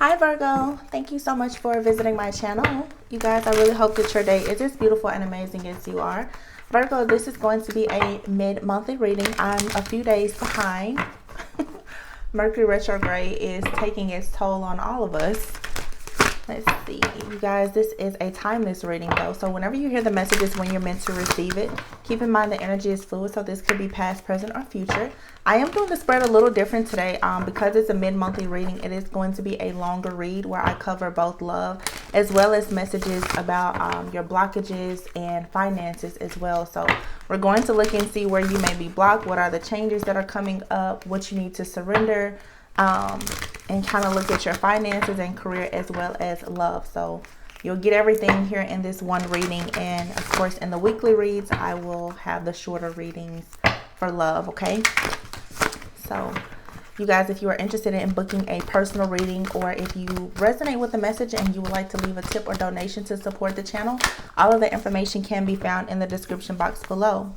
Hi Virgo, thank you so much for visiting my channel. You guys, I really hope that your day is as beautiful and amazing as you are. Virgo, this is going to be a mid-monthly reading. I'm a few days behind. Mercury retrograde is taking its toll on all of us. Let's see, you guys, this is a timeless reading though, so whenever you hear the messages when you're meant to receive it, keep in mind the energy is fluid, so this could be past, present, or future. I am doing the spread a little different today because it's a mid-monthly reading. It is going to be a longer read where I cover both love as well as messages about your blockages and finances as well. So we're going to look and see where you may be blocked, what are the changes that are coming up, what you need to surrender, and kind of look at your finances and career as well as love. So you'll get everything here in this one reading, and of course in the weekly reads I will have the shorter readings for love. Okay, so you guys, if you are interested in booking a personal reading, or if you resonate with the message and you would like to leave a tip or donation to support the channel, all of the information can be found in the description box below.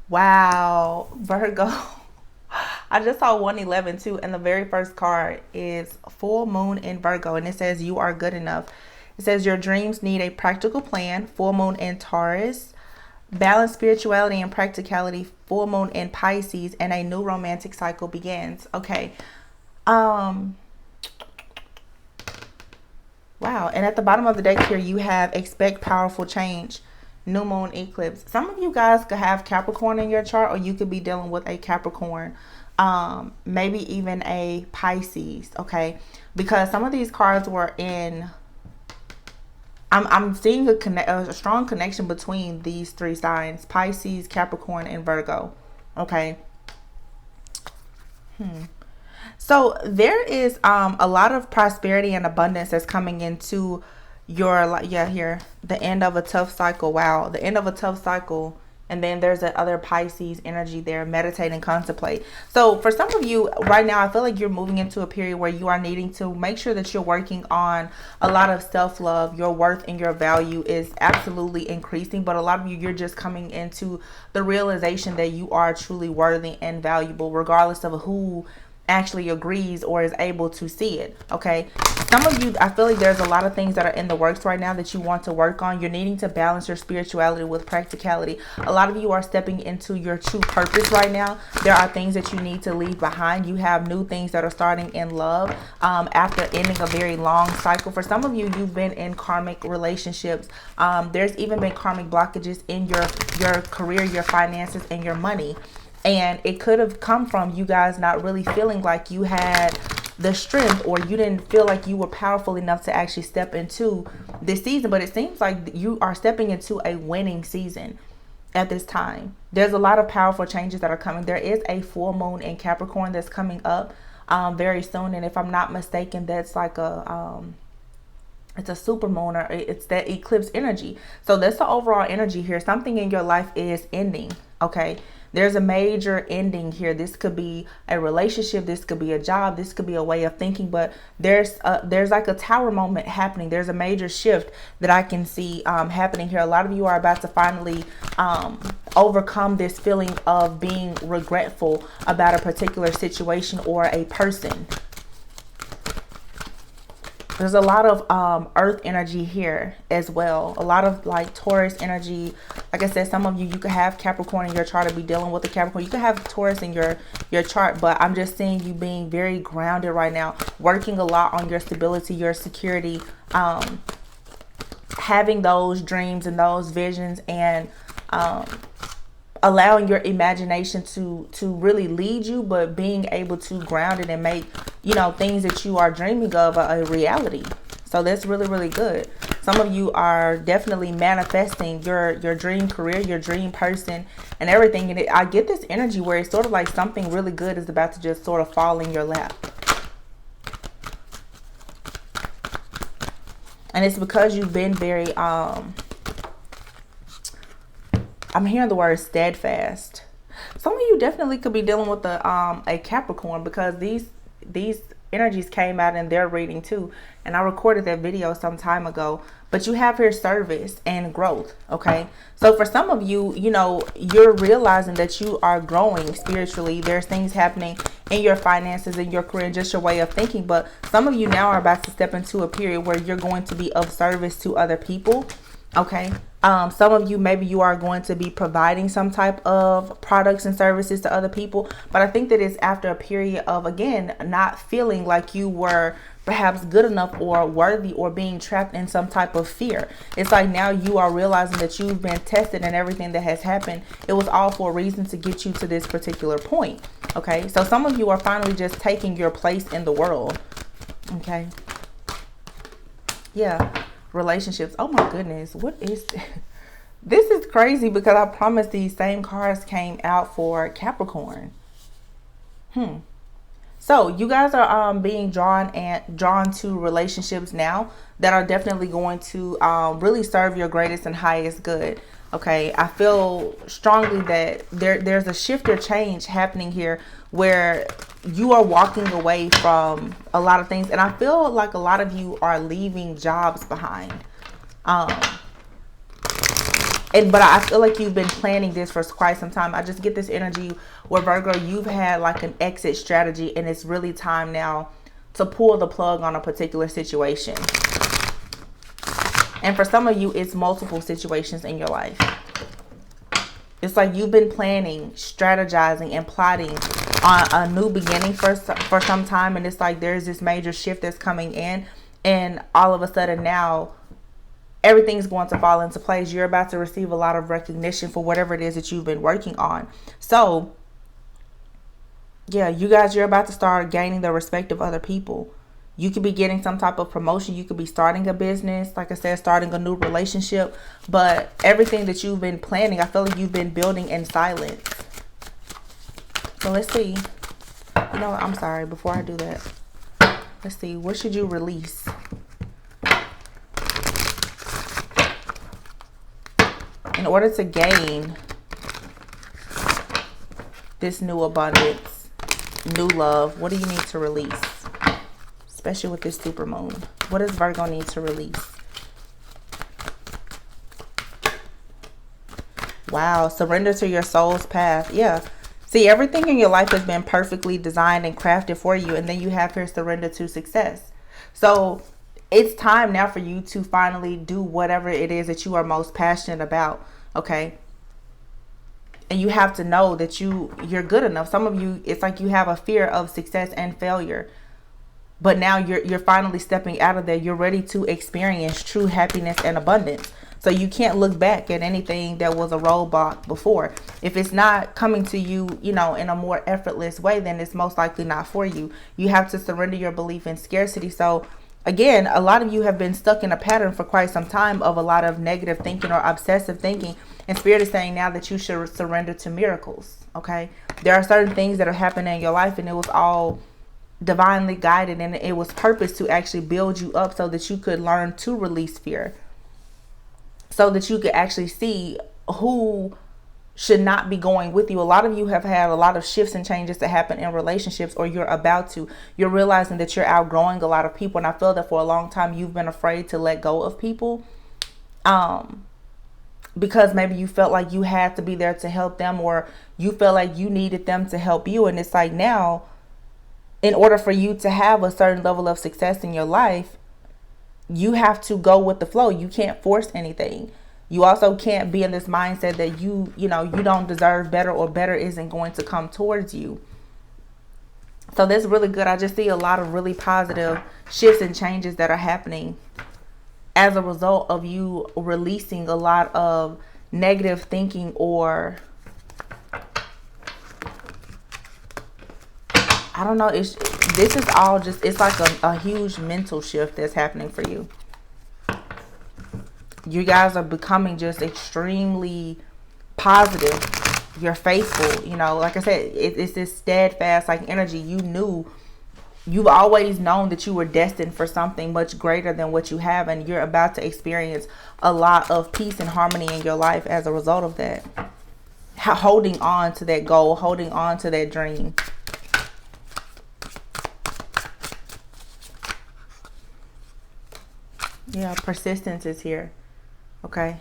Wow, Virgo. I just saw 111 too, and the very first card is full moon in Virgo, and it says you are good enough. It says your dreams need a practical plan. Full moon in Taurus, balance spirituality and practicality. Full moon in Pisces, and a new romantic cycle begins. Okay. Wow. And at the bottom of the deck here, you have expect powerful change. New moon eclipse. Some of you guys could have Capricorn in your chart, or you could be dealing with a Capricorn, maybe even a Pisces. Okay, because some of these cards were in, I'm seeing a strong connection between these three signs: Pisces, Capricorn, and Virgo. Okay. So there is a lot of prosperity and abundance that's coming into your, here, the end of a tough cycle. Wow, the end of a tough cycle. And then there's that other Pisces energy there, meditate and contemplate. So for some of you right now, I feel like you're moving into a period where you are needing to make sure that you're working on a lot of self-love. Your worth and your value is absolutely increasing. But a lot of you, you're just coming into the realization that you are truly worthy and valuable, regardless of who actually agrees or is able to see it. Okay, some of you, I feel like there's a lot of things that are in the works right now that you want to work on. You're needing to balance your spirituality with practicality. A lot of you are stepping into your true purpose right now. There are things that you need to leave behind. You have new things that are starting in love after ending a very long cycle. For some of you, you've been in karmic relationships. There's even been karmic blockages in your career, your finances, and your money. And it could have come from you guys not really feeling like you had the strength, or you didn't feel like you were powerful enough to actually step into this season. But it seems like you are stepping into a winning season at this time. There's a lot of powerful changes that are coming. There is a full moon in Capricorn that's coming up very soon. And if I'm not mistaken, that's like it's a super moon, or it's that eclipse energy. So that's the overall energy here. Something in your life is ending. Okay, there's a major ending here. This could be a relationship, this could be a job, this could be a way of thinking, but there's like a tower moment happening. There's a major shift that I can see happening here. A lot of you are about to finally overcome this feeling of being regretful about a particular situation or a person. There's a lot of earth energy here as well. A lot of like Taurus energy. Like I said, some of you, you could have Capricorn in your chart or be dealing with a Capricorn. You could have Taurus in your chart, but I'm just seeing you being very grounded right now, working a lot on your stability, your security, having those dreams and those visions, and allowing your imagination to really lead you, but being able to ground it and make, you know, things that you are dreaming of a reality. So that's really, really good. Some of you are definitely manifesting your dream career, your dream person, and everything. And I get this energy where it's sort of like something really good is about to just sort of fall in your lap. And it's because you've been very I'm hearing the word steadfast. Some of you definitely could be dealing with a Capricorn, because these energies came out in their reading too. And I recorded that video some time ago. But you have here service and growth, okay? So for some of you, you know, you're realizing that you are growing spiritually. There's things happening in your finances, in your career, just your way of thinking. But some of you now are about to step into a period where you're going to be of service to other people, okay? Some of you, maybe you are going to be providing some type of products and services to other people. But I think that it's after a period of, again, not feeling like you were perhaps good enough or worthy, or being trapped in some type of fear. It's like now you are realizing that you've been tested, and everything that has happened, it was all for a reason to get you to this particular point. Okay, so some of you are finally just taking your place in the world. Okay, yeah, relationships. Oh my goodness, what is this? This is crazy, because I promise these same cards came out for Capricorn. So you guys are being drawn to relationships now that are definitely going to really serve your greatest and highest good. Okay, I feel strongly that there's a shift or change happening here, where you are walking away from a lot of things, and I feel like a lot of you are leaving jobs behind. But I feel like you've been planning this for quite some time. I just get this energy where, Virgo, you've had like an exit strategy, and it's really time now to pull the plug on a particular situation. And for some of you, it's multiple situations in your life. It's like you've been planning, strategizing, and plotting on a new beginning for some time. And it's like there's this major shift that's coming in, and all of a sudden now, everything's going to fall into place. You're about to receive a lot of recognition for whatever it is that you've been working on. So, yeah, you guys, you're about to start gaining the respect of other people. You could be getting some type of promotion. You could be starting a business. Like I said, starting a new relationship. But everything that you've been planning, I feel like you've been building in silence. So let's see. You know what? I'm sorry. Before I do that, let's see. What should you release? In order to gain this new abundance, new love, what do you need to release? Especially with this supermoon. What does Virgo need to release? Wow, surrender to your soul's path. Yeah. See, everything in your life has been perfectly designed and crafted for you. And then you have here surrender to success. So it's time now for you to finally do whatever it is that you are most passionate about. Okay. And you have to know that you're good enough. Some of you, it's like you have a fear of success and failure. But now you're finally stepping out of there. You're ready to experience true happiness and abundance. So you can't look back at anything that was a roadblock before. If it's not coming to you, you know, in a more effortless way, then it's most likely not for you. You have to surrender your belief in scarcity. So again, a lot of you have been stuck in a pattern for quite some time of a lot of negative thinking or obsessive thinking. And Spirit is saying now that you should surrender to miracles. Okay. There are certain things that are happening in your life, and it was all divinely guided, and it was purpose to actually build you up so that you could learn to release fear, so that you could actually see who should not be going with you. A lot of you have had a lot of shifts and changes that happen in relationships, or you're about to. You're realizing that you're outgrowing a lot of people, and I feel that for a long time you've been afraid to let go of people, because maybe you felt like you had to be there to help them, or you felt like you needed them to help you. And it's like now, in order for you to have a certain level of success in your life, you have to go with the flow. You can't force anything. You also can't be in this mindset that you don't deserve better, or better isn't going to come towards you. So that's really good. I just see a lot of really positive shifts and changes that are happening as a result of you releasing a lot of negative thinking, or I don't know. This is all just, it's like a huge mental shift that's happening for you. You guys are becoming just extremely positive. You're faithful. You know, like I said, it's this steadfast like energy. You've always known that you were destined for something much greater than what you have. And you're about to experience a lot of peace and harmony in your life as a result of that. Holding on to that goal, holding on to that dream. Yeah, persistence is here. Okay.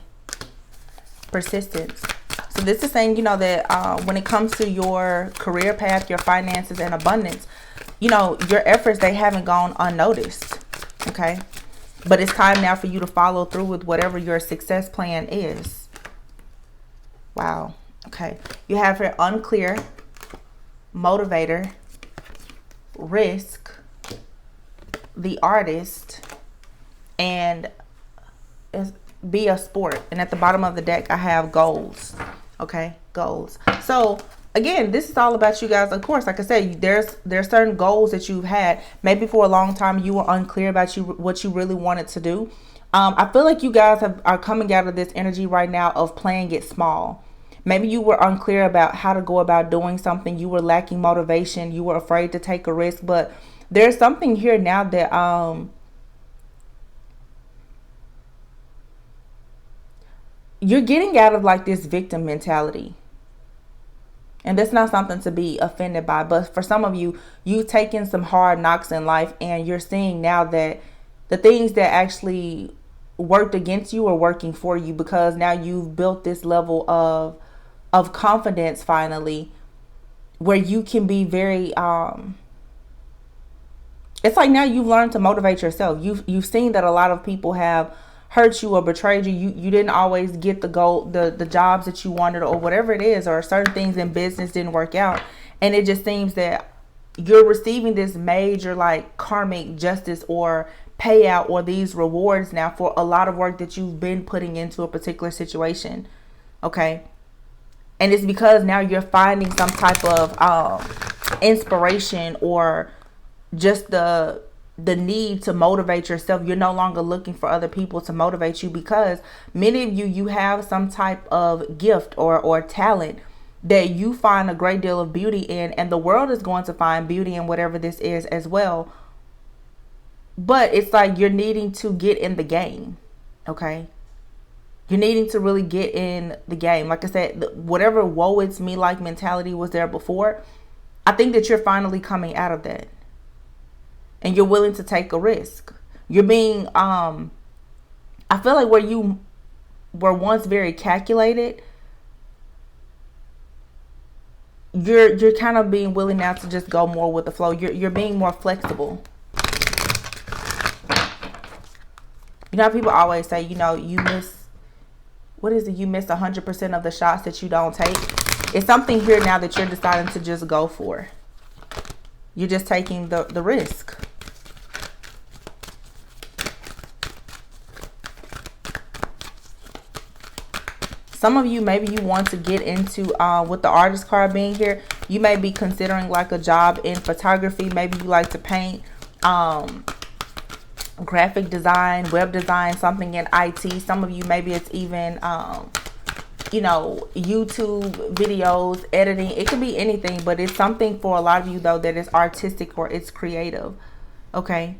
Persistence. So this is saying, that when it comes to your career path, your finances and abundance, your efforts, they haven't gone unnoticed. Okay. But it's time now for you to follow through with whatever your success plan is. Wow. Okay. You have here unclear, motivator, risk, the artist, and be a sport. And at the bottom of the deck, I have goals. Okay, goals. So again, this is all about you guys. Of course, like I said, there's certain goals that you've had. Maybe for a long time you were unclear about what you really wanted to do. I feel like you guys are coming out of this energy right now of playing it small. Maybe you were unclear about how to go about doing something. You were lacking motivation. You were afraid to take a risk. But there's something here now that you're getting out of like this victim mentality. And that's not something to be offended by. But for some of you, you've taken some hard knocks in life and you're seeing now that the things that actually worked against you are working for you, because now you've built this level of confidence finally, where you can be very it's like now you've learned to motivate yourself. You've seen that a lot of people have hurt you or betrayed you. You didn't always get the goal, the jobs that you wanted, or whatever it is, or certain things in business didn't work out. And it just seems that you're receiving this major like karmic justice or payout, or these rewards now for a lot of work that you've been putting into a particular situation. Okay. And it's because now you're finding some type of inspiration, or just the need to motivate yourself. You're no longer looking for other people to motivate you, because many of you have some type of gift or talent that you find a great deal of beauty in, and the world is going to find beauty in whatever this is as well. But it's like you're needing to get in the game. Okay. You're needing to really get in the game. Like I said, whatever woe it's me like mentality was there before, I think that you're finally coming out of that. And you're willing to take a risk. You're being, I feel like where you were once very calculated, you're kind of being willing now to just go more with the flow. You're being more flexible. You know how people always say, you miss, what is it? You miss 100% of the shots that you don't take. It's something here now that you're deciding to just go for. You're just taking the risk. Some of you, maybe you want to get into, with the artist card being here, you may be considering like a job in photography. Maybe you like to paint, graphic design, web design, something in IT. Some of you, maybe it's even, YouTube videos, editing. It could be anything, but it's something for a lot of you though that is artistic or it's creative. Okay.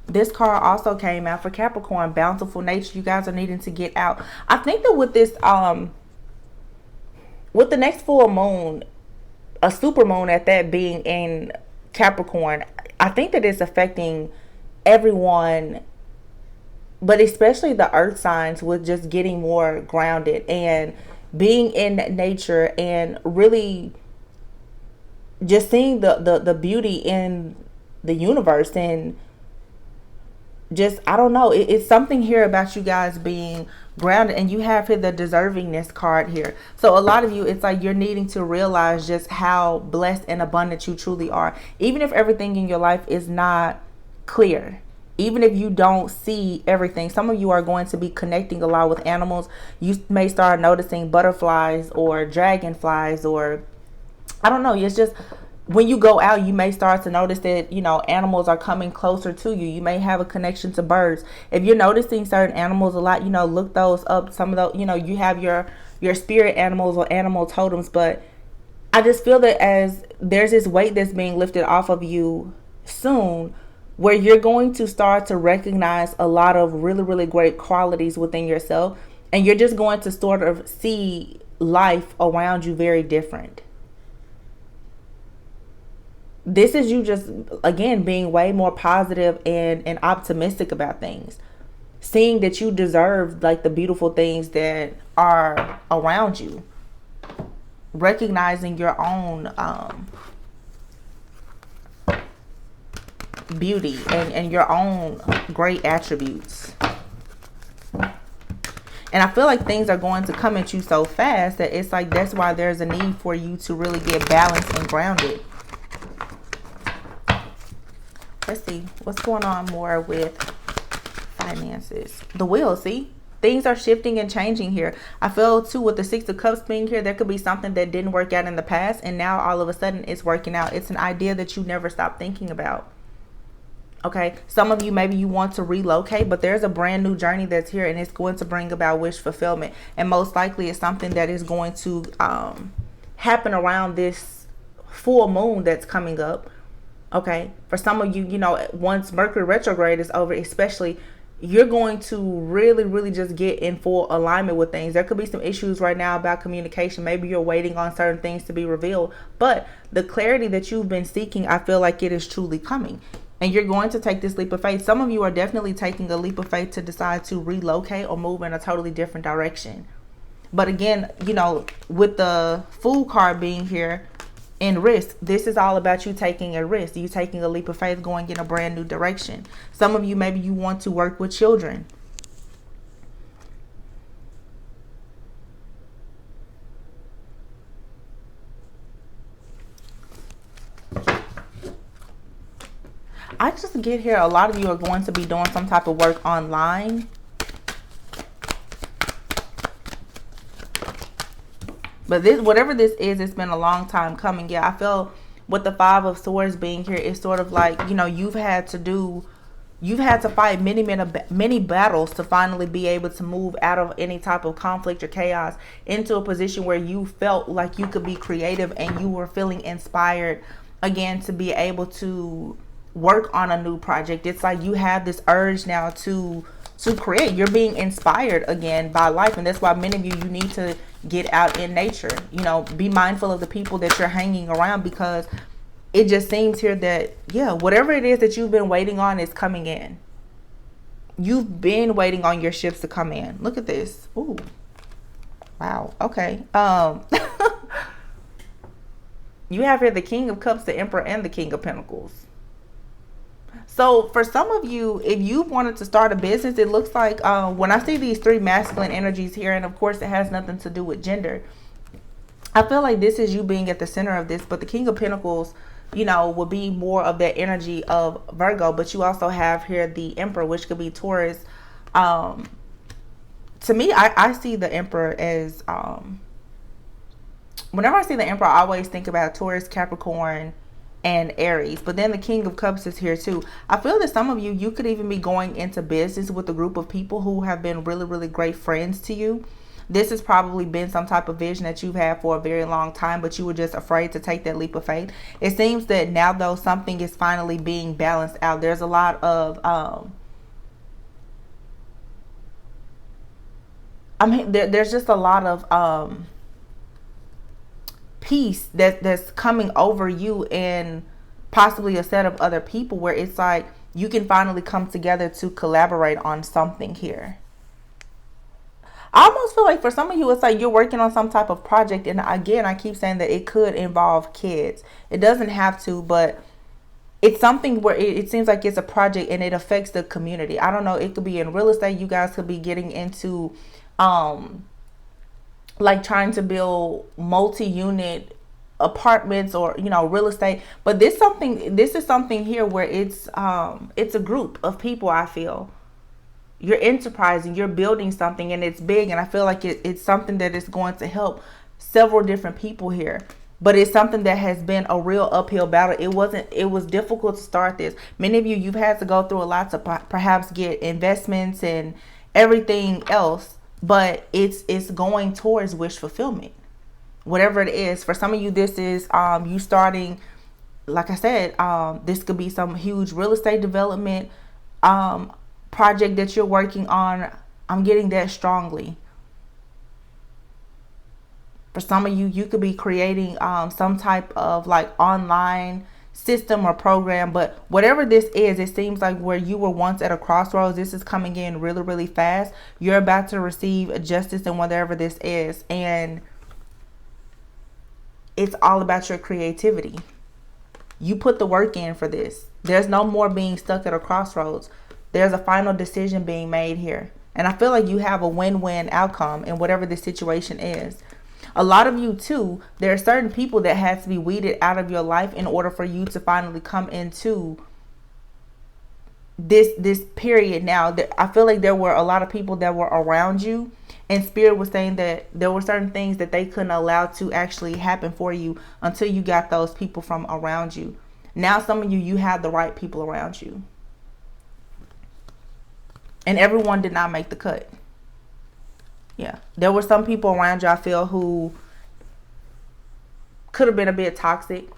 This card also came out for Capricorn, bountiful nature. You guys are needing to get out. I think that with this, with the next full moon, a super moon at that being in Capricorn, I think that it's affecting everyone, but especially the earth signs, with just getting more grounded and being in nature and really just seeing the beauty in the universe. And just, I don't know, it's something here about you guys being grounded. And you have here the deservingness card here. So a lot of you, it's like you're needing to realize just how blessed and abundant you truly are. Even if everything in your life is not clear, even if you don't see everything. Some of you are going to be connecting a lot with animals. You may start noticing butterflies or dragonflies, or I don't know. It's just, when you go out, you may start to notice that, animals are coming closer to you. You may have a connection to birds. If you're noticing certain animals a lot, look those up. Some of those, you have your spirit animals or animal totems. But I just feel that as there's this weight that's being lifted off of you soon, where you're going to start to recognize a lot of really, really great qualities within yourself. And you're just going to sort of see life around you very different. This is you just, again, being way more positive and optimistic about things. seeing that you deserve like the beautiful things that are around you, recognizing your own beauty and your own great attributes. And I feel like things are going to come at you so fast that it's like that's why there's a need for you to really get balanced and grounded. Let's see what's going on more with finances. The wheel, see? Things are shifting and changing here. I feel too with the Six of Cups being here, there could be something that didn't work out in the past and now all of a sudden it's working out. It's an idea that you never stopped thinking about. Okay, some of you, maybe you want to relocate, but there's a brand new journey that's here and it's going to bring about wish fulfillment. And most likely it's something that is going to happen around this full moon that's coming up. Okay, for some of you, you know, once Mercury retrograde is over, especially, you're going to really just get in full alignment with things. There could be some issues right now about communication. Maybe you're waiting on certain things to be revealed, but the clarity that you've been seeking, I feel like it is truly coming. And you're going to take this leap of faith. Some of you are definitely taking a leap of faith to decide to relocate or move in a totally different direction. But again, you know, with the Fool card being here in risk, this is all about you taking a risk. You taking a leap of faith, going in a brand new direction. Some of you, maybe you want to work with children. I just get here, a lot of you are going to be doing some type of work online. But this, whatever this is, it's been a long time coming. Yeah, I feel with the Five of Swords being here, it's sort of like, you know, you've had to fight many battles to finally be able to move out of any type of conflict or chaos into a position where you felt like you could be creative and you were feeling inspired again to be able to work on a new project. It's like you have this urge now to create. You're being inspired again by life, and that's why many of you need to get out in nature. You know, be mindful of the people that you're hanging around, because it just seems here that, yeah, whatever it is that you've been waiting on is coming in. You've been waiting on your ships to come in. Look at this. Ooh, wow. Okay. You have here the King of Cups, the Emperor, and the King of Pentacles. So for some of you, if you wanted to start a business, it looks like when I see these three masculine energies here, and of course it has nothing to do with gender, I feel like this is you being at the center of this. But the King of Pentacles, you know, will be more of that energy of Virgo. But you also have here the Emperor, which could be Taurus. To me, I see the Emperor as, whenever I see the Emperor, I always think about Taurus, Capricorn, and Aries. But then the King of Cups is here too. I feel that some of you could even be going into business with a group of people who have been really great friends to you. This has probably been some type of vision that you've had for a very long time, but you were just afraid to take that leap of faith. It seems that now, though, something is finally being balanced out. There's a lot of there's just a lot of peace that's coming over you and possibly a set of other people, where it's like you can finally come together to collaborate on something here. I almost feel like for some of you, it's like you're working on some type of project. And again, I keep saying that it could involve kids. It doesn't have to, but it's something where it seems like it's a project and it affects the community. I don't know. It could be in real estate. You guys could be getting into like trying to build multi-unit apartments or, you know, real estate. But this is something here where it's a group of people. I feel you're enterprising, you're building something, and it's big, and I feel like it's something that is going to help several different people here. But it's something that has been a real uphill battle. It was difficult to start this. Many of you've had to go through a lot to perhaps get investments and everything else. But it's going towards wish fulfillment, whatever it is. For some of you, this is you starting, like I said, this could be some huge real estate development project that you're working on. I'm getting that strongly. For some of you, you could be creating some type of like online system or program, but whatever this is, it seems like where you were once at a crossroads, this is coming in really, really fast. You're about to receive justice in whatever this is, and it's all about your creativity. You put the work in for this. There's no more being stuck at a crossroads. There's a final decision being made here, and I feel like you have a win-win outcome in whatever the situation is. A lot of you too, there are certain people that had to be weeded out of your life in order for you to finally come into this period now. I feel like there were a lot of people that were around you, and Spirit was saying that there were certain things that they couldn't allow to actually happen for you until you got those people from around you. Now some of you have the right people around you. And everyone did not make the cut. Yeah, there were some people around you, I feel, who could have been a bit toxic.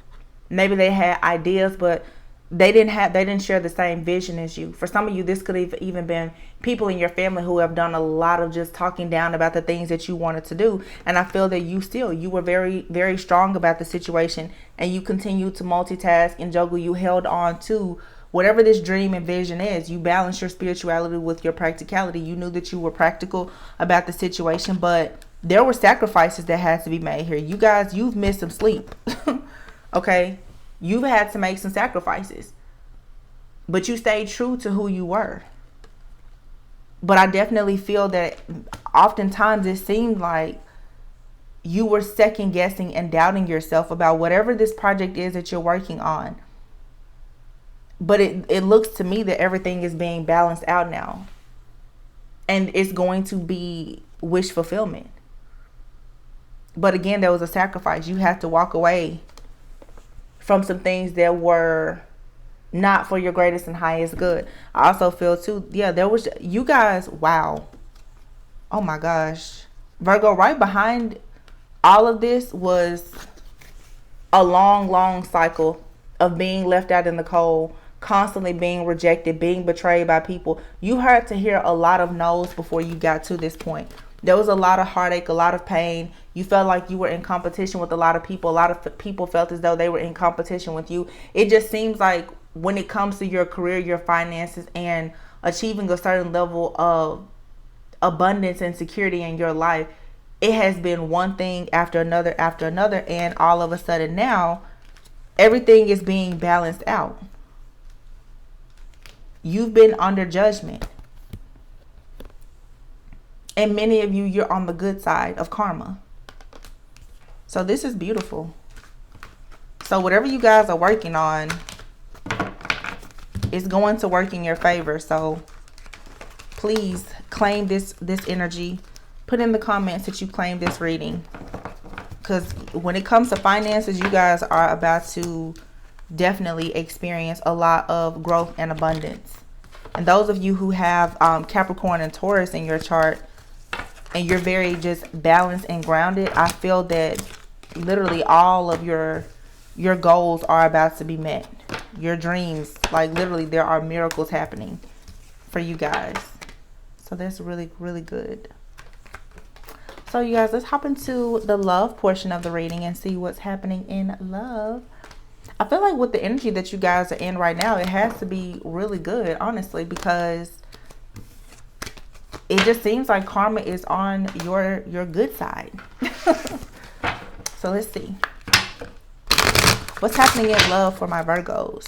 Maybe they had ideas, but they didn't share the same vision as you. For some of you, this could have even been people in your family who have done a lot of just talking down about the things that you wanted to do. And I feel that you were very, very strong about the situation, and you continued to multitask and juggle. You held on to whatever this dream and vision is. You balance your spirituality with your practicality. You knew that you were practical about the situation, but there were sacrifices that had to be made here. You guys, you've missed some sleep. Okay? You've had to make some sacrifices, but you stayed true to who you were. But I definitely feel that oftentimes it seemed like you were second guessing and doubting yourself about whatever this project is that you're working on. But it looks to me that everything is being balanced out now. And it's going to be wish fulfillment. But again, there was a sacrifice. You had to walk away from some things that were not for your greatest and highest good. I also feel too, yeah, there was, you guys, wow. Oh my gosh. Virgo, right behind all of this was a long cycle of being left out in the cold, constantly being rejected, being betrayed by people. You had to hear a lot of no's before you got to this point. There was a lot of heartache, a lot of pain. You felt like you were in competition with a lot of people. A lot of people felt as though they were in competition with you. It just seems like when it comes to your career, your finances, and achieving a certain level of abundance and security in your life, it has been one thing after another, and all of a sudden now, everything is being balanced out. You've been under judgment. And many of you, you're on the good side of karma. So this is beautiful. So whatever you guys are working on is going to work in your favor. So please claim this energy. Put in the comments that you claim this reading. Because when it comes to finances, you guys are about to definitely experience a lot of growth and abundance. And those of you who have Capricorn and Taurus in your chart, and you're very just balanced and grounded, I feel that literally all of your goals are about to be met. Your dreams, like literally there are miracles happening for you guys. So that's really, really good. So you guys, let's hop into the love portion of the reading and see what's happening in love. I feel like with the energy that you guys are in right now, it has to be really good, honestly, because it just seems like karma is on your good side. So let's see. What's happening in love for my Virgos?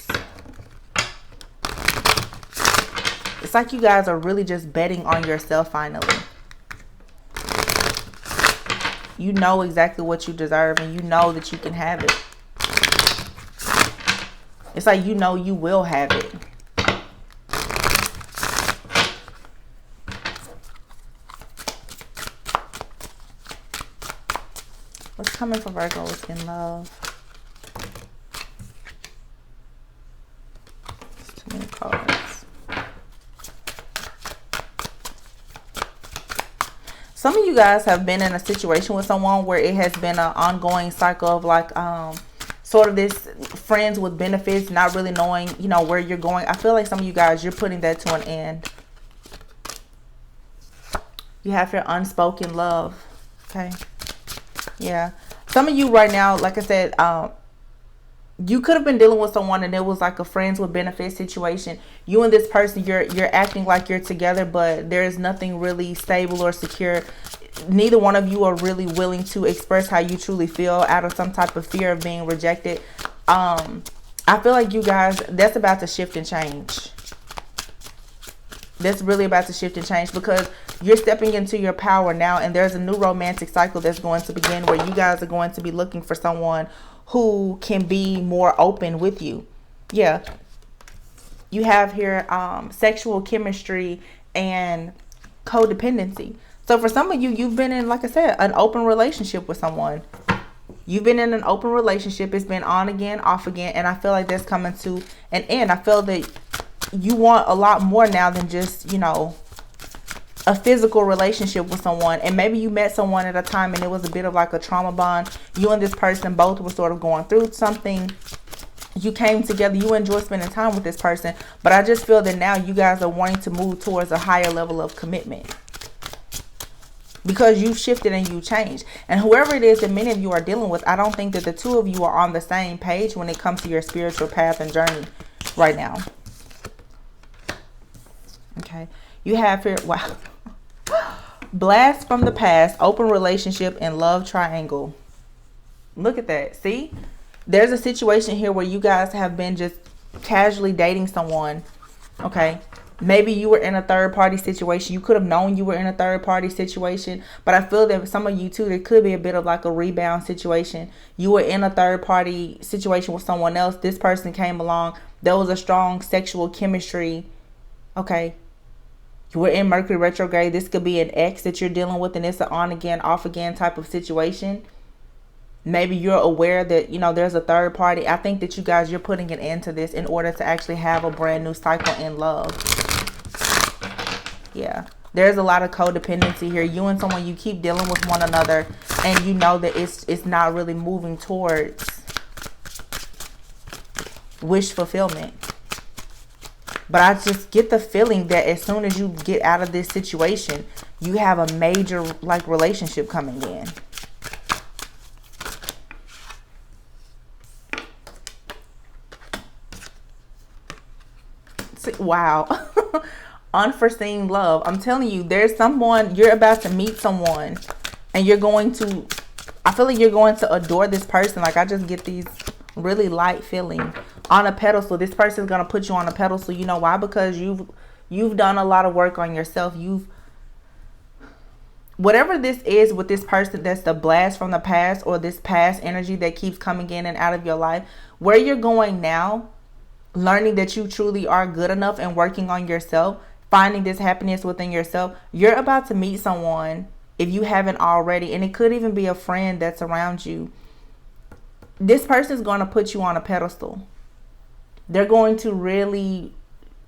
It's like you guys are really just betting on yourself finally. You know exactly what you deserve, and you know that you can have it. It's like you know you will have it. What's coming for Virgos in love? It's too many cards. Some of you guys have been in a situation with someone where it has been an ongoing cycle of like sort of this friends with benefits, not really knowing, you know, where you're going. I feel like some of you guys, you're putting that to an end. You have your unspoken love. Okay. Yeah. Some of you right now, like I said, You could have been dealing with someone and it was like a friends with benefits situation. You and this person, you're acting like you're together, but there's nothing really stable or secure. Neither one of you are really willing to express how you truly feel out of some type of fear of being rejected. I feel like you guys, that's about to shift and change. That's really about to shift and change, because you're stepping into your power now, and there's a new romantic cycle that's going to begin where you guys are going to be looking for someone who can be more open with you. Yeah. You have here sexual chemistry and codependency. So for some of you, you've been in, like I said, an open relationship with someone. You've been in an open relationship. It's been on again, off again. And I feel like that's coming to an end. I feel that you want a lot more now than just, you know, a physical relationship with someone. And maybe you met someone at a time and it was a bit of like a trauma bond. You and this person both were sort of going through something. You came together. You enjoy spending time with this person. But I just feel that now you guys are wanting to move towards a higher level of commitment, because you've shifted and you changed. And whoever it is that many of you are dealing with, I don't think that the two of you are on the same page when it comes to your spiritual path and journey right now. Okay. You have here, wow. Blast from the past, open relationship, and love triangle. Look at that. See? There's a situation here where you guys have been just casually dating someone. Okay. Maybe you were in a third party situation. You could have known you were in a third party situation. But I feel that some of you too, there could be a bit of like a rebound situation. You were in a third party situation with someone else. This person came along. There was a strong sexual chemistry. Okay. You were in Mercury retrograde. This could be an ex that you're dealing with, and it's an on again, off again type of situation. Maybe you're aware that, you know, there's a third party. I think that you guys, you're putting an end to this in order to actually have a brand new cycle in love. Yeah. There's a lot of codependency here. You and someone, you keep dealing with one another, and you know that it's not really moving towards wish fulfillment. But I just get the feeling that as soon as you get out of this situation, you have a major like relationship coming in. See, wow. Unforeseen love. I'm telling you, there's someone, you're about to meet someone, and you're going to, I feel like you're going to adore this person. Like, I just get these really light feeling on a pedestal. This person is going to put you on a pedestal. You know why? Because you've done a lot of work on yourself. Whatever this is with this person, that's the blast from the past, or this past energy that keeps coming in and out of your life, where you're going now, learning that you truly are good enough and working on yourself, finding this happiness within yourself. You're about to meet someone, if you haven't already, and it could even be a friend that's around you. This person is going to put you on a pedestal. They're going to really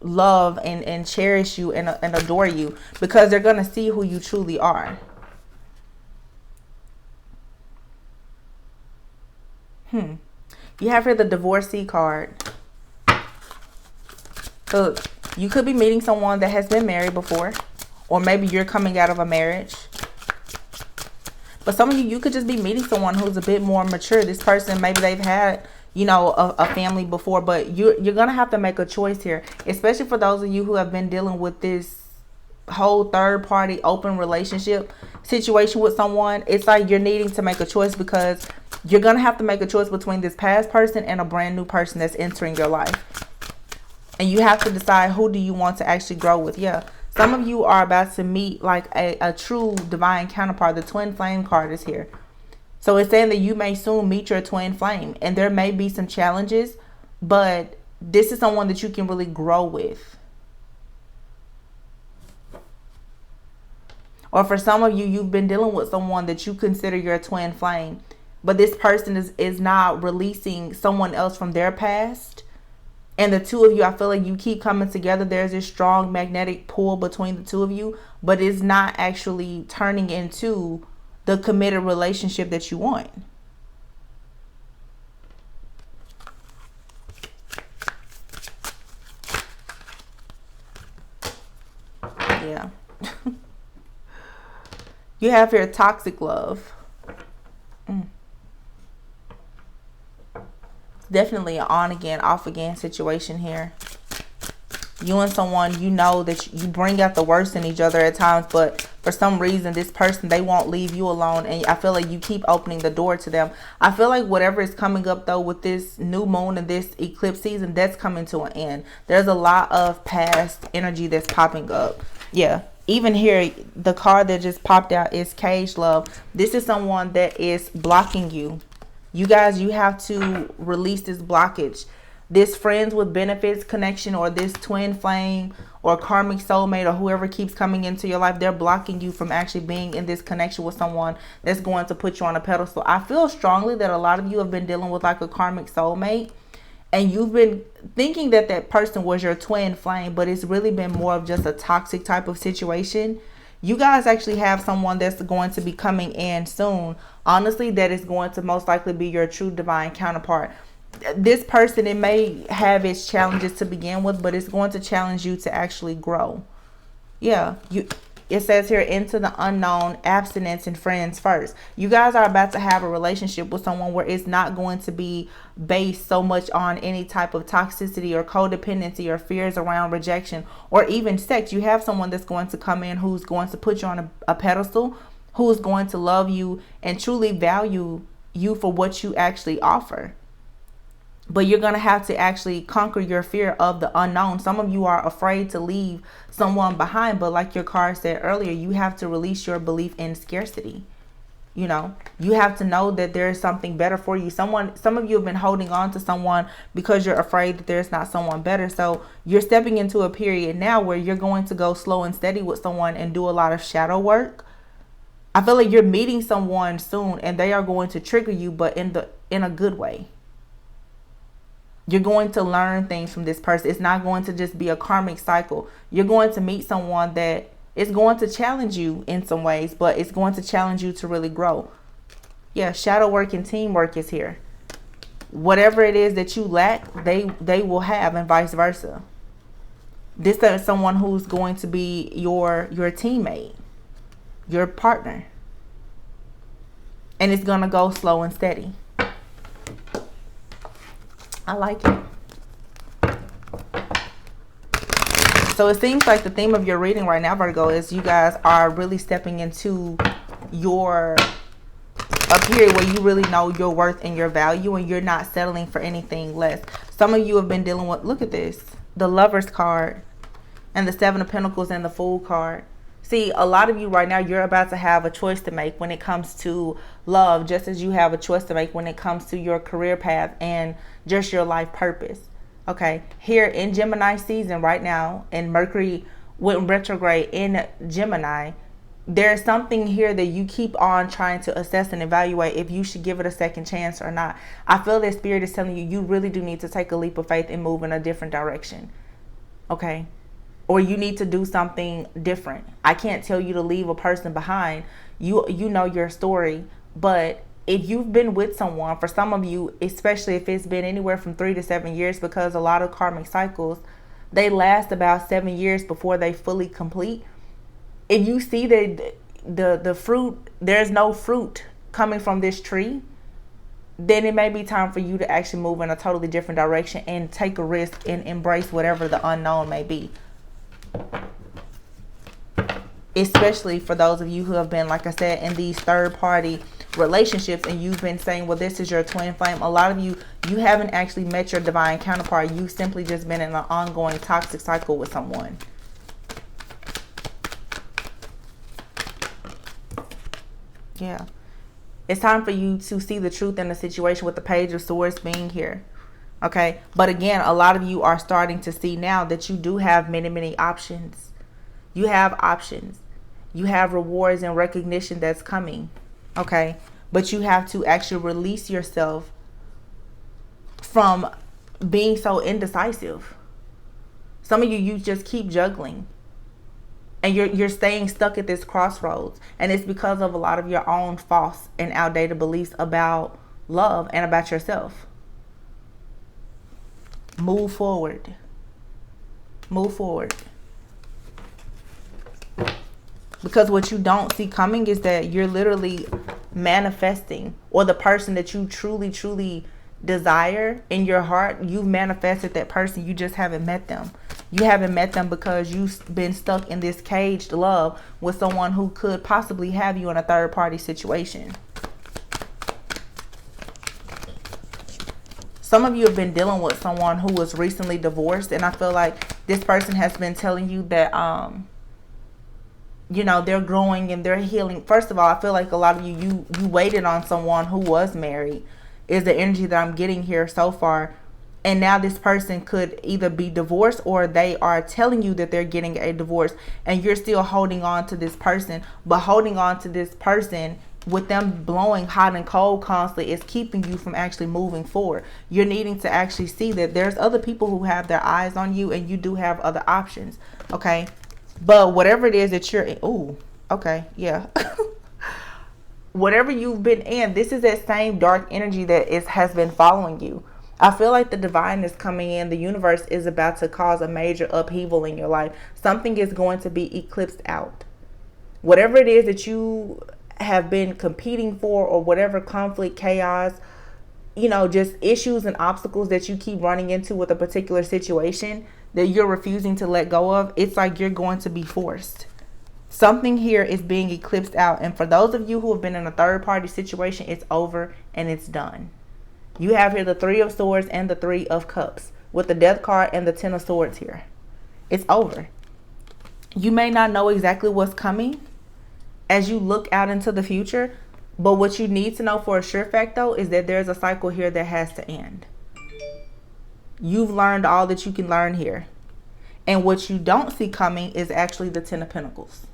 love and cherish you and adore you, because they're going to see who you truly are. You have here the divorcee card. So you could be meeting someone that has been married before, or maybe you're coming out of a marriage. But some of you could just be meeting someone who's a bit more mature. This person, maybe they've had, you know, a family before, but you're going to have to make a choice here, especially for those of you who have been dealing with this whole third party open relationship situation with someone. It's like you're needing to make a choice, because you're going to have to make a choice between this past person and a brand new person that's entering your life. And you have to decide, who do you want to actually grow with? Yeah. Some of you are about to meet like a true divine counterpart. The twin flame card is here. So it's saying that you may soon meet your twin flame, and there may be some challenges, but this is someone that you can really grow with. Or for some of you, you've been dealing with someone that you consider your twin flame, but this person is not releasing someone else from their past. And the two of you, I feel like you keep coming together. There's this strong magnetic pull between the two of you, but it's not actually turning into the committed relationship that you want. Yeah. You have here toxic love. definitely an on again, off again situation here. You and someone, you know that you bring out the worst in each other at times, but for some reason, this person, they won't leave you alone. And I feel like you keep opening the door to them. I feel like whatever is coming up, though, with this new moon and this eclipse season, that's coming to an end. There's a lot of past energy that's popping up. Yeah. Even here, the card that just popped out is Cage Love. This is someone that is blocking you. You guys, you have to release this blockage. This friends with benefits connection, or this twin flame or karmic soulmate, or whoever keeps coming into your life, they're blocking you from actually being in this connection with someone that's going to put you on a pedestal. I feel strongly that a lot of you have been dealing with like a karmic soulmate, and you've been thinking that that person was your twin flame, but it's really been more of just a toxic type of situation. You guys actually have someone that's going to be coming in soon, honestly, that is going to most likely be your true divine counterpart. This person, it may have its challenges to begin with, but it's going to challenge you to actually grow. Yeah, it says here, into the unknown, abstinence, and friends first. You guys are about to have a relationship with someone where it's not going to be based so much on any type of toxicity or codependency or fears around rejection or even sex. You have someone that's going to come in who's going to put you on a pedestal, who's going to love you and truly value you for what you actually offer. But you're going to have to actually conquer your fear of the unknown. Some of you are afraid to leave someone behind. But like your card said earlier, you have to release your belief in scarcity. You know, you have to know that there is something better for you. Some of you have been holding on to someone because you're afraid that there's not someone better. So you're stepping into a period now where you're going to go slow and steady with someone and do a lot of shadow work. I feel like you're meeting someone soon and they are going to trigger you, but in a good way. You're going to learn things from this person. It's not going to just be a karmic cycle. You're going to meet someone that is going to challenge you in some ways, but it's going to challenge you to really grow. Yeah, shadow work and teamwork is here. Whatever it is that you lack, they will have, and vice versa. This is someone who's going to be your teammate, your partner. And it's going to go slow and steady. I like it. So it seems like the theme of your reading right now, Virgo, is you guys are really stepping into a period where you really know your worth and your value, and you're not settling for anything less. Some of you have been dealing with, look at this, the Lover's card and the Seven of Pentacles and the Fool card. See, a lot of you right now, you're about to have a choice to make when it comes to love, just as you have a choice to make when it comes to your career path and just your life purpose. Okay, here in Gemini season right now, and Mercury went retrograde in Gemini, there's something here that you keep on trying to assess and evaluate if you should give it a second chance or not. I feel that Spirit is telling you, you really do need to take a leap of faith and move in a different direction. Okay. Or you need to do something different. I can't tell you to leave a person behind. You know your story. But if you've been with someone, for some of you, especially if it's been anywhere from 3 to 7 years, because a lot of karmic cycles, they last about 7 years before they fully complete. If you see that the fruit, there's no fruit coming from this tree, then it may be time for you to actually move in a totally different direction and take a risk and embrace whatever the unknown may be. Especially for those of you who have been, like I said, in these third-party relationships, and you've been saying, well, this is your twin flame. A lot of you haven't actually met your divine counterpart. You've simply just been in an ongoing toxic cycle with someone. Yeah. It's time for you to see the truth in the situation with the Page of Swords being here. Okay. But again, a lot of you are starting to see now that you do have many, many options. You have options. You have rewards and recognition that's coming. Okay. But you have to actually release yourself from being so indecisive. Some of you just keep juggling. And you're staying stuck at this crossroads. And it's because of a lot of your own false and outdated beliefs about love and about yourself. Move forward. Move forward. Because what you don't see coming is that you're literally manifesting, or the person that you truly, truly desire in your heart, you've manifested that person. You just haven't met them. You haven't met them because you've been stuck in this caged love with someone who could possibly have you in a third party situation. Some of you have been dealing with someone who was recently divorced, and I feel like this person has been telling you that you know, they're growing and they're healing. First of all, I feel like a lot of you waited on someone who was married, is the energy that I'm getting here so far. And now this person could either be divorced, or they are telling you that they're getting a divorce, and you're still holding on to this person. But holding on to this person with them blowing hot and cold constantly is keeping you from actually moving forward. You're needing to actually see that there's other people who have their eyes on you, and you do have other options. Okay. But whatever it is that you're in, oh, okay, yeah. Whatever you've been in, this is that same dark energy that has been following you. I feel like the divine is coming in. The universe is about to cause a major upheaval in your life. Something is going to be eclipsed out. Whatever it is that you have been competing for, or whatever conflict, chaos, you know, just issues and obstacles that you keep running into with a particular situation that you're refusing to let go of, it's like you're going to be forced. Something here is being eclipsed out. And for those of you who have been in a third party situation, it's over and it's done. You have here the 3 of Swords and the 3 of Cups with the Death card and the 10 of Swords here. It's over. You may not know exactly what's coming as you look out into the future, but what you need to know for a sure fact though is that there's a cycle here that has to end. You've learned all that you can learn here. And what you don't see coming is actually the 10 of Pentacles.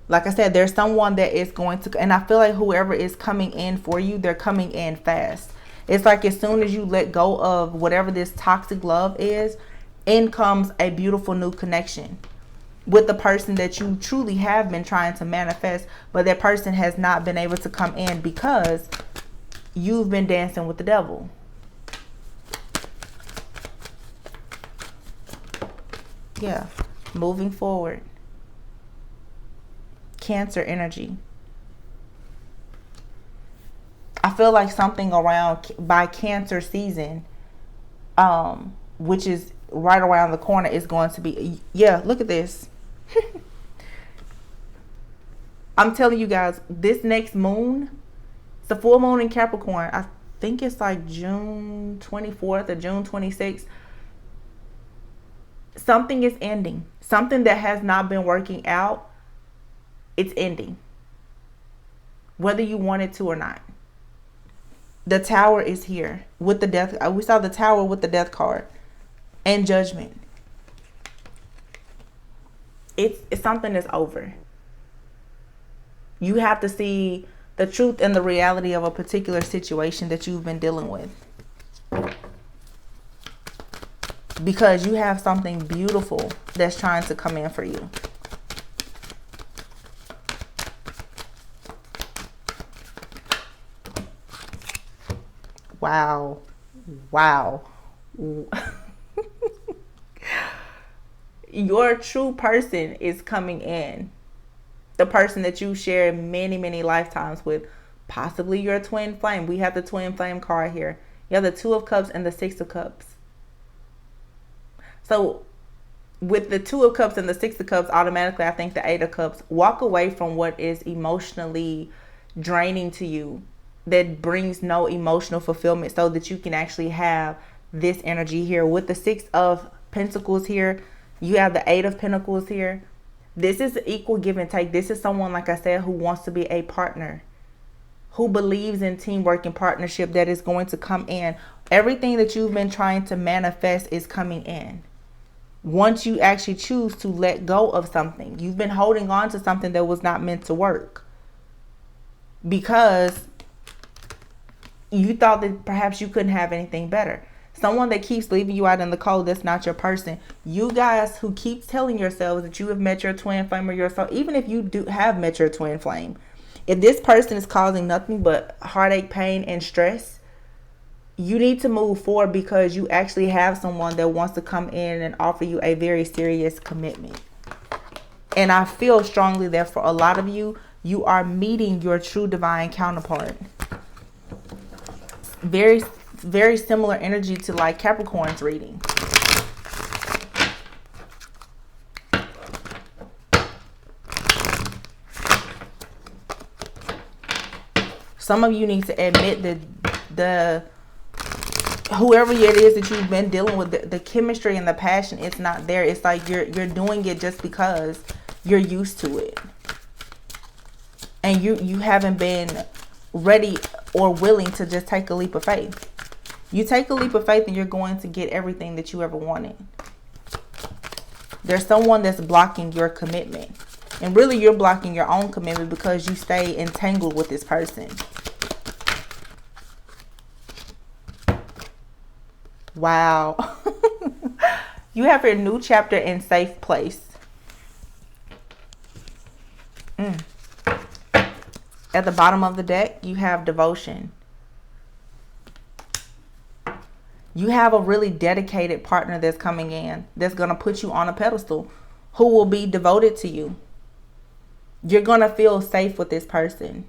Like I said, there's someone that is going to, and I feel like whoever is coming in for you, they're coming in fast. It's like as soon as you let go of whatever this toxic love is, in comes a beautiful new connection with the person that you truly have been trying to manifest, but that person has not been able to come in because you've been dancing with the devil. Yeah, moving forward. Cancer energy. I feel like something around by Cancer season, which is right around the corner, is going to be, yeah, look at this. I'm telling you guys, this next moon, it's a full moon in Capricorn. I think it's like June 24th or June 26th. Something is ending. Something that has not been working out, it's ending. Whether you want it to or not. The Tower is here with the Death. We saw the Tower with the Death card and Judgment. It's something that's over. You have to see the truth and the reality of a particular situation that you've been dealing with. Because you have something beautiful that's trying to come in for you. Wow. Wow. Your true person is coming in. The person that you share many, many lifetimes with. Possibly your twin flame. We have the twin flame card here. You have the 2 of Cups and the 6 of Cups. So with the 2 of Cups and the 6 of Cups, automatically I think the 8 of Cups. Walk away from what is emotionally draining to you, that brings no emotional fulfillment, so that you can actually have this energy here. With the 6 of Pentacles here, you have the 8 of Pentacles here. This is equal give and take. This is someone, like I said, who wants to be a partner, who believes in teamwork and partnership, that is going to come in. Everything that you've been trying to manifest is coming in. Once you actually choose to let go of something, you've been holding on to something that was not meant to work because you thought that perhaps you couldn't have anything better. Someone that keeps leaving you out in the cold, that's not your person. You guys who keep telling yourselves that you have met your twin flame or your soul, even if you do have met your twin flame, if this person is causing nothing but heartache, pain, and stress, you need to move forward, because you actually have someone that wants to come in and offer you a very serious commitment. And I feel strongly that for a lot of you, you are meeting your true divine counterpart. very, very similar energy to like Capricorn's reading. Some of you need to admit that whoever it is that you've been dealing with, the chemistry and the passion, it's not there. It's like you're doing it just because you're used to it. And you haven't been ready or willing to just take a leap of faith. You take a leap of faith and you're going to get everything that you ever wanted. There's someone that's blocking your commitment. And really you're blocking your own commitment because you stay entangled with this person. Wow. You have your new chapter in safe place. At the bottom of the deck, you have devotion. You have a really dedicated partner that's coming in, that's going to put you on a pedestal, who will be devoted to you. You're going to feel safe with this person.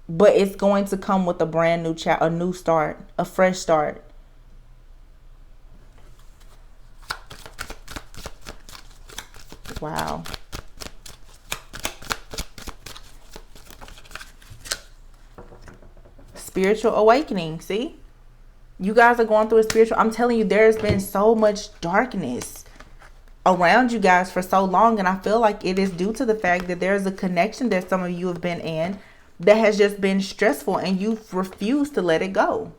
But it's going to come with a brand new a new start, a fresh start. Wow. Spiritual awakening. See? You guys are going through a spiritual... I'm telling you, there's been so much darkness around you guys for so long. And I feel like it is due to the fact that there's a connection that some of you have been in that has just been stressful, and you've refused to let it go.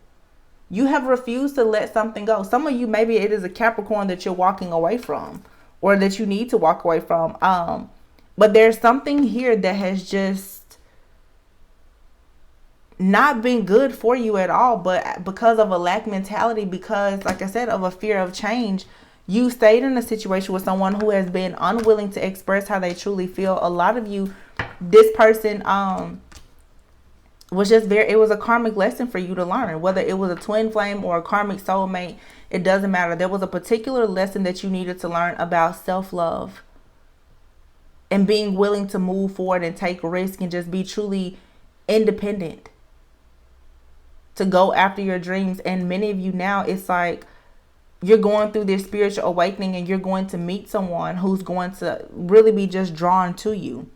You have refused to let something go. Some of you, maybe it is a Capricorn that you're walking away from, or that you need to walk away from. But there's something here that has just not been good for you at all. But because of a lack mentality, because, like I said, of a fear of change, you stayed in a situation with someone who has been unwilling to express how they truly feel. A lot of you, this person, was just it was a karmic lesson for you to learn. Whether it was a twin flame or a karmic soulmate, it doesn't matter. There was a particular lesson that you needed to learn about self-love and being willing to move forward and take risk and just be truly independent, to go after your dreams. And many of you now, it's like you're going through this spiritual awakening and you're going to meet someone who's going to really be just drawn to you.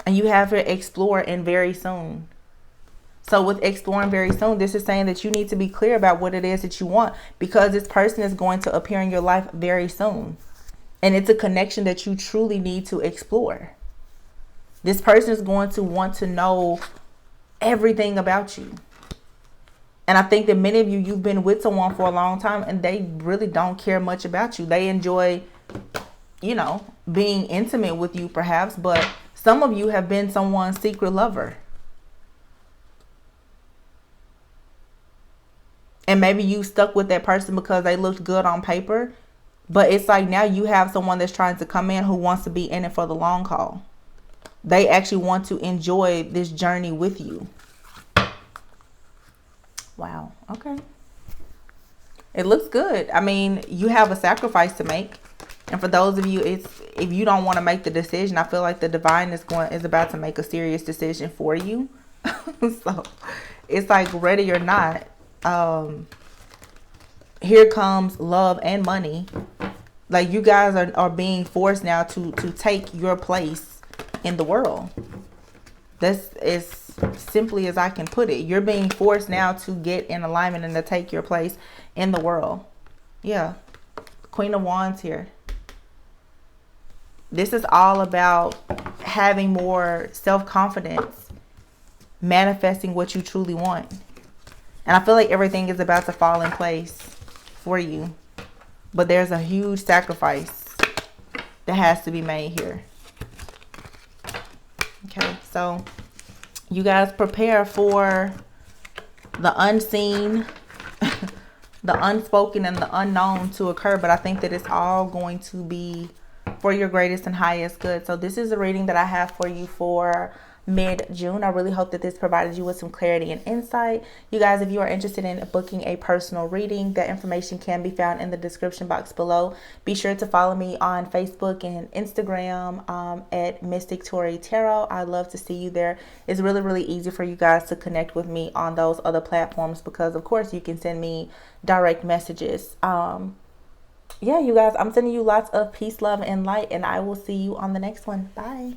And you have to explore and very soon. So with exploring very soon, this is saying that you need to be clear about what it is that you want, because this person is going to appear in your life very soon. And it's a connection that you truly need to explore. This person is going to want to know everything about you. And I think that many of you, you've been with someone for a long time and they really don't care much about you. They enjoy, being intimate with you perhaps, but some of you have been someone's secret lover. And maybe you stuck with that person because they looked good on paper. But it's like now you have someone that's trying to come in who wants to be in it for the long haul. They actually want to enjoy this journey with you. Wow. Okay. It looks good. I mean, you have a sacrifice to make. And for those of you, if you don't want to make the decision, I feel like the divine is about to make a serious decision for you. So it's like ready or not. Here comes love and money. Like you guys are being forced now to take your place in the world. That's as simply as I can put it. You're being forced now to get in alignment and to take your place in the world. Yeah. Queen of Wands here. This is all about having more self-confidence, manifesting what you truly want. And I feel like everything is about to fall in place for you. But there's a huge sacrifice that has to be made here. Okay, so you guys prepare for the unseen, the unspoken, and the unknown to occur. But I think that it's all going to be for your greatest and highest good. So this is a reading that I have for you for mid-June. I really hope that this provided you with some clarity and insight. You guys, if you are interested in booking a personal reading, that information can be found in the description box below. Be sure to follow me on Facebook and Instagram at Mystic Tori Tarot. I'd love to see you there. It's really, really easy for you guys to connect with me on those other platforms because, of course, you can send me direct messages. Yeah, you guys, I'm sending you lots of peace, love, and light, and I will see you on the next one. Bye.